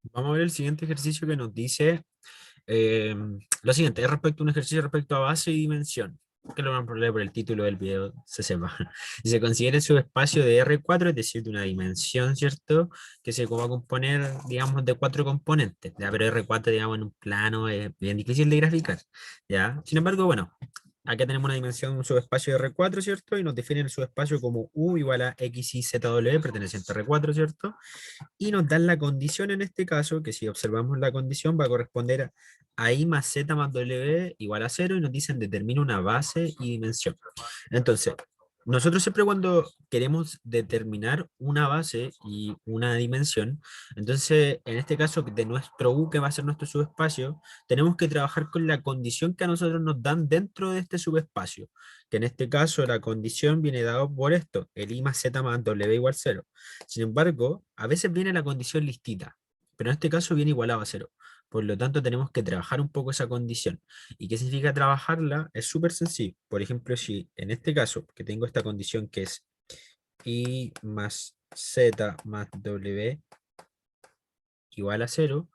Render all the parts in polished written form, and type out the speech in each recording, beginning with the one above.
Vamos a ver el siguiente ejercicio que nos dice eh, lo siguiente, es respecto a un ejercicio respecto a base y dimensión. Que lo van a leer por el título del video, se sepa. Y se considera el subespacio de R4, es decir, de una dimensión, ¿cierto? Que se va a componer, digamos, de cuatro componentes. ¿Ya? Pero R4, digamos, en un plano es bien difícil de graficar. ¿Ya? Sin embargo, bueno, acá tenemos una dimensión, un subespacio de R4, ¿cierto? Y nos define el subespacio como U igual a X, Y, Z, W, perteneciente a R4, ¿cierto? Y nos dan la condición en este caso, que si observamos la condición va a corresponder a I más Z más W igual a cero y nos dicen determina una base y dimensión. Entonces, nosotros siempre cuando queremos determinar una base y una dimensión, entonces en este caso de nuestro U, que va a ser nuestro subespacio, tenemos que trabajar con la condición que a nosotros nos dan dentro de este subespacio, que en este caso la condición viene dado por esto, el I más Z más W igual cero. Sin embargo, a veces viene la condición listita, pero en este caso viene igualado a cero. Por lo tanto, tenemos que trabajar un poco esa condición. ¿Y qué significa trabajarla? Es súper sencillo. Por ejemplo, si en este caso, que tengo esta condición que es I más Z más W igual a cero,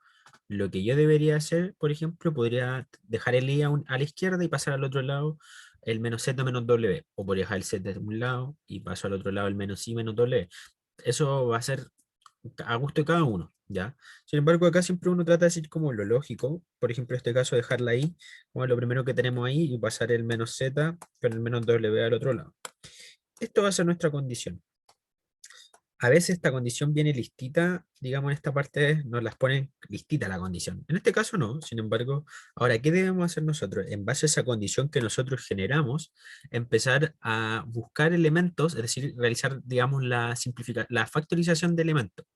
lo que yo debería hacer, por ejemplo, podría dejar el I a la izquierda y pasar al otro lado el menos Z menos W. O podría dejar el Z de un lado y paso al otro lado el menos I menos W. Eso va a ser a gusto de cada uno, ¿ya? Sin embargo, acá siempre uno trata de decir como lo lógico, por ejemplo, en este caso dejarla ahí, como lo primero que tenemos ahí, y pasar el menos z con el menos w al otro lado. Esto va a ser nuestra condición. A veces esta condición viene listita, digamos en esta parte nos las ponen listita la condición. En este caso no, sin embargo, ahora, ¿qué debemos hacer nosotros? En base a esa condición que nosotros generamos, empezar a buscar elementos, es decir, realizar, digamos, la factorización de elementos.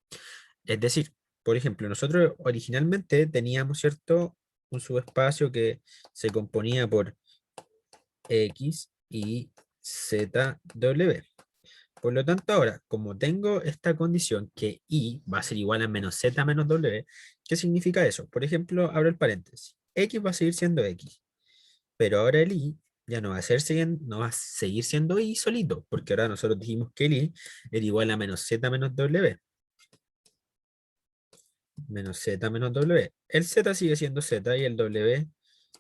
Es decir, por ejemplo, nosotros originalmente teníamos, ¿cierto? Un subespacio que se componía por X, Y, Z, W. Por lo tanto, ahora, como tengo esta condición que I va a ser igual a menos Z menos W, ¿qué significa eso? Por ejemplo, abro el paréntesis. X va a seguir siendo X, pero ahora el I ya no va a seguir siendo I solito, porque ahora nosotros dijimos que el I era igual a menos Z menos W. Menos Z menos W. El Z sigue siendo Z y el W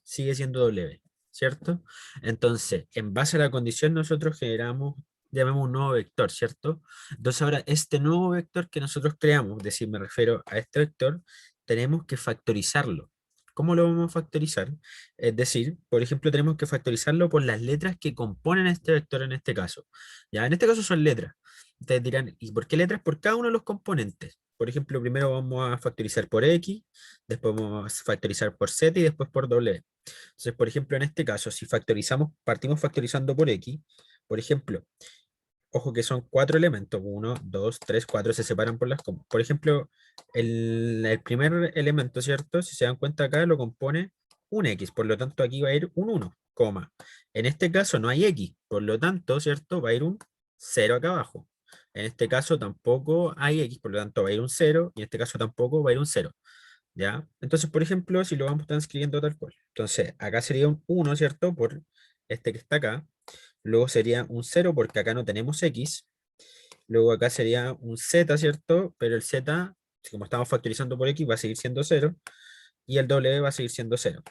sigue siendo W, ¿cierto? Entonces, en base a la condición, nosotros generamos, llamemos un nuevo vector, ¿cierto? Entonces, ahora este nuevo vector que nosotros creamos, es decir, me refiero a este vector, tenemos que factorizarlo. ¿Cómo lo vamos a factorizar? Es decir, por ejemplo, tenemos que factorizarlo por las letras que componen este vector en este caso. Ya, en este caso son letras. Ustedes dirán, ¿y por qué letras? Por cada uno de los componentes. Por ejemplo, primero vamos a factorizar por X, después vamos a factorizar por Z y después por W. Entonces, por ejemplo, en este caso, si factorizamos, partimos factorizando por X, por ejemplo, ojo que son cuatro elementos, uno, dos, tres, cuatro, se separan por las comas. Por ejemplo, el primer elemento, ¿cierto? Si se dan cuenta acá, lo compone un X, por lo tanto aquí va a ir un uno, coma. En este caso no hay X, por lo tanto, ¿cierto? Va a ir un cero acá abajo. En este caso tampoco hay X, por lo tanto va a ir un cero, y en este caso tampoco va a ir un cero. ¿Ya? Entonces, por ejemplo, si lo vamos transcribiendo tal cual. Entonces, acá sería un uno, ¿cierto? Por este que está acá. Luego sería un cero porque acá no tenemos X. Luego acá sería un Z, ¿cierto? Pero el Z, como estamos factorizando por X, va a seguir siendo cero. Y el W va a seguir siendo cero.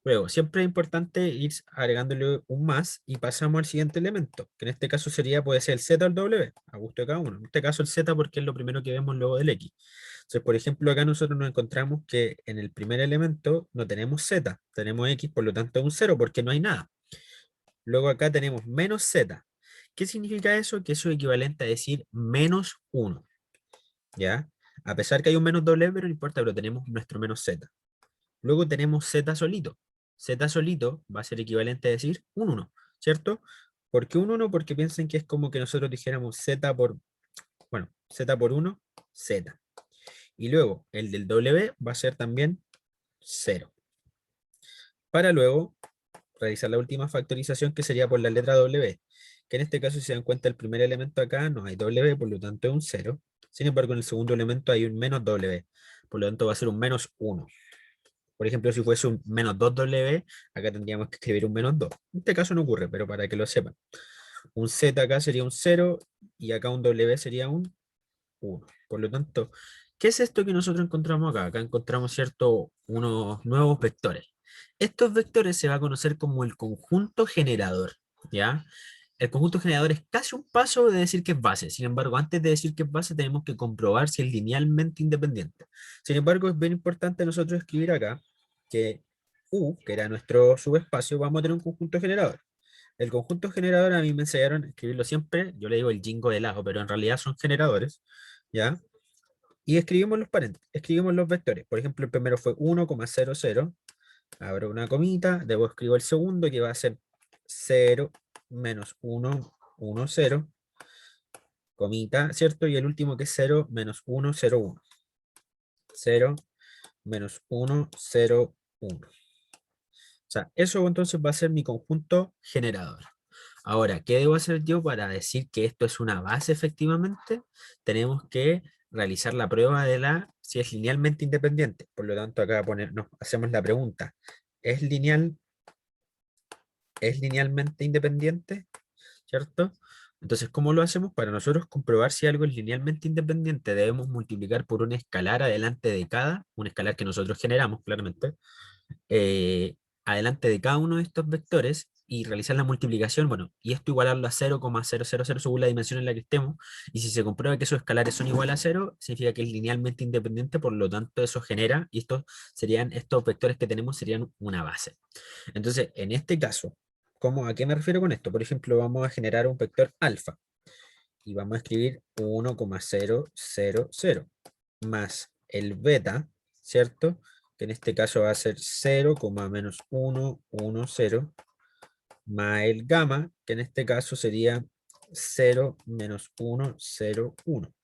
Luego, siempre es importante ir agregándole un más y pasamos al siguiente elemento, que en este caso sería, puede ser el Z o el W, a gusto de cada uno. En este caso el Z porque es lo primero que vemos luego del X. Entonces, por ejemplo, acá nosotros nos encontramos que en el primer elemento no tenemos Z, tenemos X, por lo tanto es un cero porque no hay nada. Luego acá tenemos menos Z. ¿Qué significa eso? Que eso es equivalente a decir menos uno, ¿ya? A pesar que hay un menos W, pero no importa, pero tenemos nuestro menos Z. Luego tenemos Z solito. Z solito va a ser equivalente a decir un uno, ¿cierto? ¿Por qué un uno? Porque piensen que es como que nosotros dijéramos Z por, bueno, Z por uno, Z. Y luego el del W va a ser también cero. Para luego realizar la última factorización que sería por la letra W, que en este caso si se dan cuenta el primer elemento acá no hay W, por lo tanto es un cero. Sin embargo en el segundo elemento hay un menos W, por lo tanto va a ser un menos uno. Por ejemplo, si fuese un menos 2W, acá tendríamos que escribir un menos 2. En este caso no ocurre, pero para que lo sepan. Un Z acá sería un cero y acá un W sería un uno. Por lo tanto, ¿Qué es esto que nosotros encontramos acá? Acá encontramos, ¿cierto?, unos nuevos vectores. Estos vectores se va a conocer como el conjunto generador, ¿ya? El conjunto generador es casi un paso de decir que es base. Sin embargo, antes de decir que es base, tenemos que comprobar si es linealmente independiente. Sin embargo, es bien importante nosotros escribir acá que U, que era nuestro subespacio, vamos a tener un conjunto generador. El conjunto generador a mí me enseñaron a escribirlo siempre, yo le digo el jingo de lado, pero en realidad son generadores, ¿ya? Y escribimos los paréntesis, escribimos los vectores. Por ejemplo, el primero fue 1,00, abro una comita, luego escribo el segundo que va a ser 0 menos 1, 1, 0, comita, ¿cierto? Y el último que es 0 menos 1, 0, 1. 0 menos 1, 0, 1. O sea, eso entonces va a ser mi conjunto generador. Ahora, ¿qué debo hacer yo para decir que esto es una base efectivamente? Tenemos que realizar la prueba de si es linealmente independiente. Por lo tanto, acá nos hacemos la pregunta, ¿es es linealmente independiente? ¿Cierto? Entonces, ¿cómo lo hacemos? Para nosotros comprobar si algo es linealmente independiente, debemos multiplicar por un escalar adelante de un escalar que nosotros generamos, claramente, eh, adelante de cada uno de estos vectores y realizar la multiplicación, bueno, y esto igualarlo a 0,000 según la dimensión en la que estemos, y si se comprueba que esos escalares son igual a cero, significa que es linealmente independiente, por lo tanto eso genera, y estos vectores que tenemos serían una base. Entonces, en este caso, ¿a qué me refiero con esto? Por ejemplo, vamos a generar un vector alfa, y vamos a escribir 1,000 más el beta, ¿cierto? Que en este caso va a ser 0, menos 1, 1, 0, más el gamma, que en este caso sería 0 menos 1, 0, 1.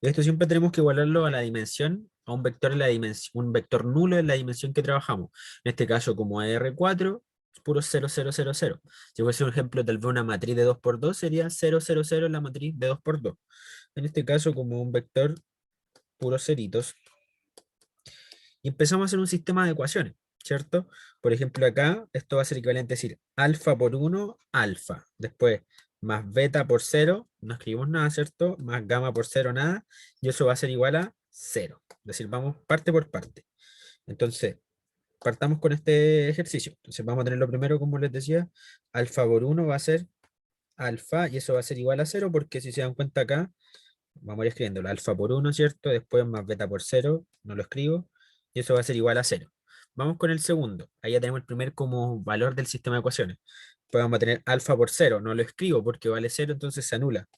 Y esto siempre tenemos que igualarlo a la dimensión, a un vector en la dimensión, un vector nulo en la dimensión que trabajamos. En este caso, como R4, es puro 0, 0, 0, 0. Si fuese un ejemplo, tal vez una matriz de 2 por 2 sería 0, 0, 0 en la matriz de 2 por 2. En este caso, como un vector puros ceritos, y empezamos a hacer un sistema de ecuaciones, ¿cierto? Por ejemplo, acá esto va a ser equivalente a decir alfa por 1, alfa. Después, más beta por 0, no escribimos nada, ¿cierto? Más gamma por 0, nada. Y eso va a ser igual a 0. Es decir, vamos parte por parte. Entonces, partamos con este ejercicio. Entonces, vamos a tener lo primero, como les decía, alfa por 1 va a ser alfa, y eso va a ser igual a 0, porque si se dan cuenta acá, vamos a ir escribiéndolo, alfa por 1, ¿cierto? Después más beta por 0, no lo escribo, y eso va a ser igual a 0. Vamos con el segundo, ahí ya tenemos el primer como valor del sistema de ecuaciones. Pues vamos a tener alfa por 0, no lo escribo porque vale 0, entonces se anula.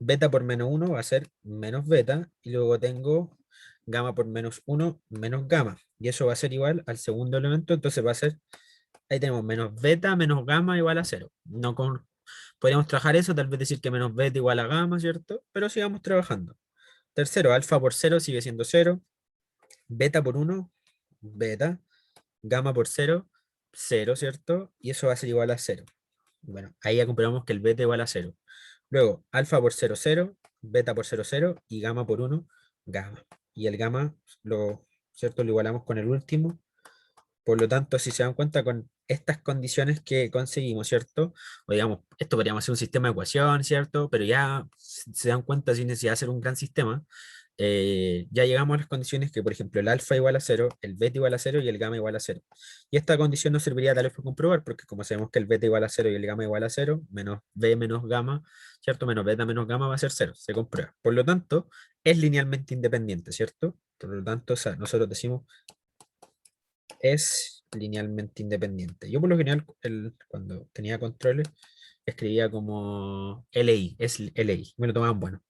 Beta por menos 1 va a ser menos beta, y luego tengo gamma por menos 1 menos gamma, y eso va a ser igual al segundo elemento, entonces va a ser, ahí tenemos menos beta menos gamma igual a 0. No podríamos trabajar eso, tal vez decir que menos beta igual a gamma, ¿cierto? Pero sigamos trabajando. Tercero, alfa por 0 sigue siendo 0, beta por 1, beta, gamma por 0, 0, ¿cierto? Y eso va a ser igual a 0. Bueno, ahí ya comprobamos que el beta igual a 0. Luego, alfa por 0, 0, beta por 0, 0 y gamma por 1, gamma. Y el gamma, ¿cierto? Lo igualamos con el último. Por lo tanto, si se dan cuenta con estas condiciones que conseguimos, ¿cierto? O digamos, esto podríamos hacer un sistema de ecuación, ¿cierto? Pero ya se dan cuenta sin necesidad de hacer un gran sistema, ya llegamos a las condiciones que, por ejemplo, el alfa igual a 0, el beta igual a 0 y el gamma igual a 0. Y esta condición nos serviría tal vez para comprobar, porque como sabemos que el beta igual a 0 y el gamma igual a 0, menos b menos gamma, ¿cierto? Menos beta menos gamma va a ser 0, se comprueba. Por lo tanto, es linealmente independiente, ¿cierto? Por lo tanto, o sea, nosotros decimos es linealmente independiente. Yo por lo general, cuando tenía controles, escribía como LI, es LI, me lo tomaban bueno.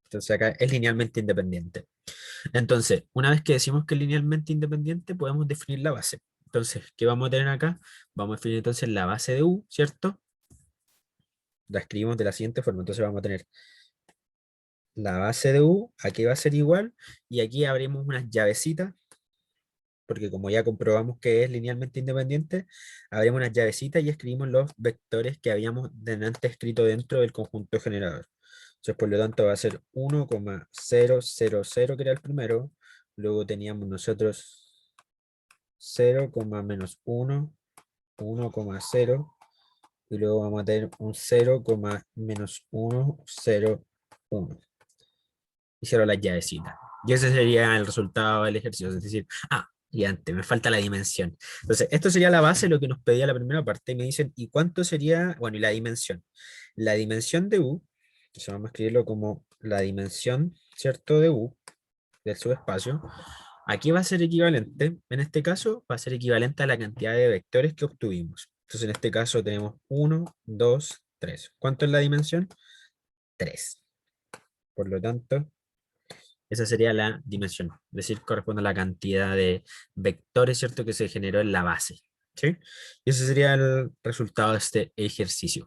Entonces acá es linealmente independiente. Entonces, una vez que decimos que es linealmente independiente, podemos definir la base. Entonces, ¿qué vamos a tener acá? Vamos a definir entonces la base de U, ¿cierto? La escribimos de la siguiente forma. Entonces vamos a tener la base de U, aquí va a ser igual, y aquí abrimos unas llavecitas porque como ya comprobamos que es linealmente independiente, abrimos unas llavecitas y escribimos los vectores que habíamos antes escrito dentro del conjunto generador. Entonces, por lo tanto, va a ser 1,000, que era el primero. Luego teníamos nosotros 0, menos 1, 1,0. Y luego vamos a tener un 0, menos 1, 0, 1. hicieron las llavecitas. Y ese sería el resultado del ejercicio. Es decir, y antes, me falta la dimensión. Entonces, esto sería la base, lo que nos pedía la primera parte. Y me dicen, ¿y cuánto sería? Bueno, y la dimensión. La dimensión de U, entonces vamos a escribirlo como la dimensión, ¿cierto? De U, del subespacio. Aquí va a ser equivalente, en este caso, va a ser equivalente a la cantidad de vectores que obtuvimos. Entonces, en este caso tenemos 1, 2, 3. ¿Cuánto es la dimensión? 3. Por lo tanto, esa sería la dimensión, es decir, corresponde a la cantidad de vectores, ¿cierto?, que se generó en la base. ¿Sí? Y ese sería el resultado de este ejercicio.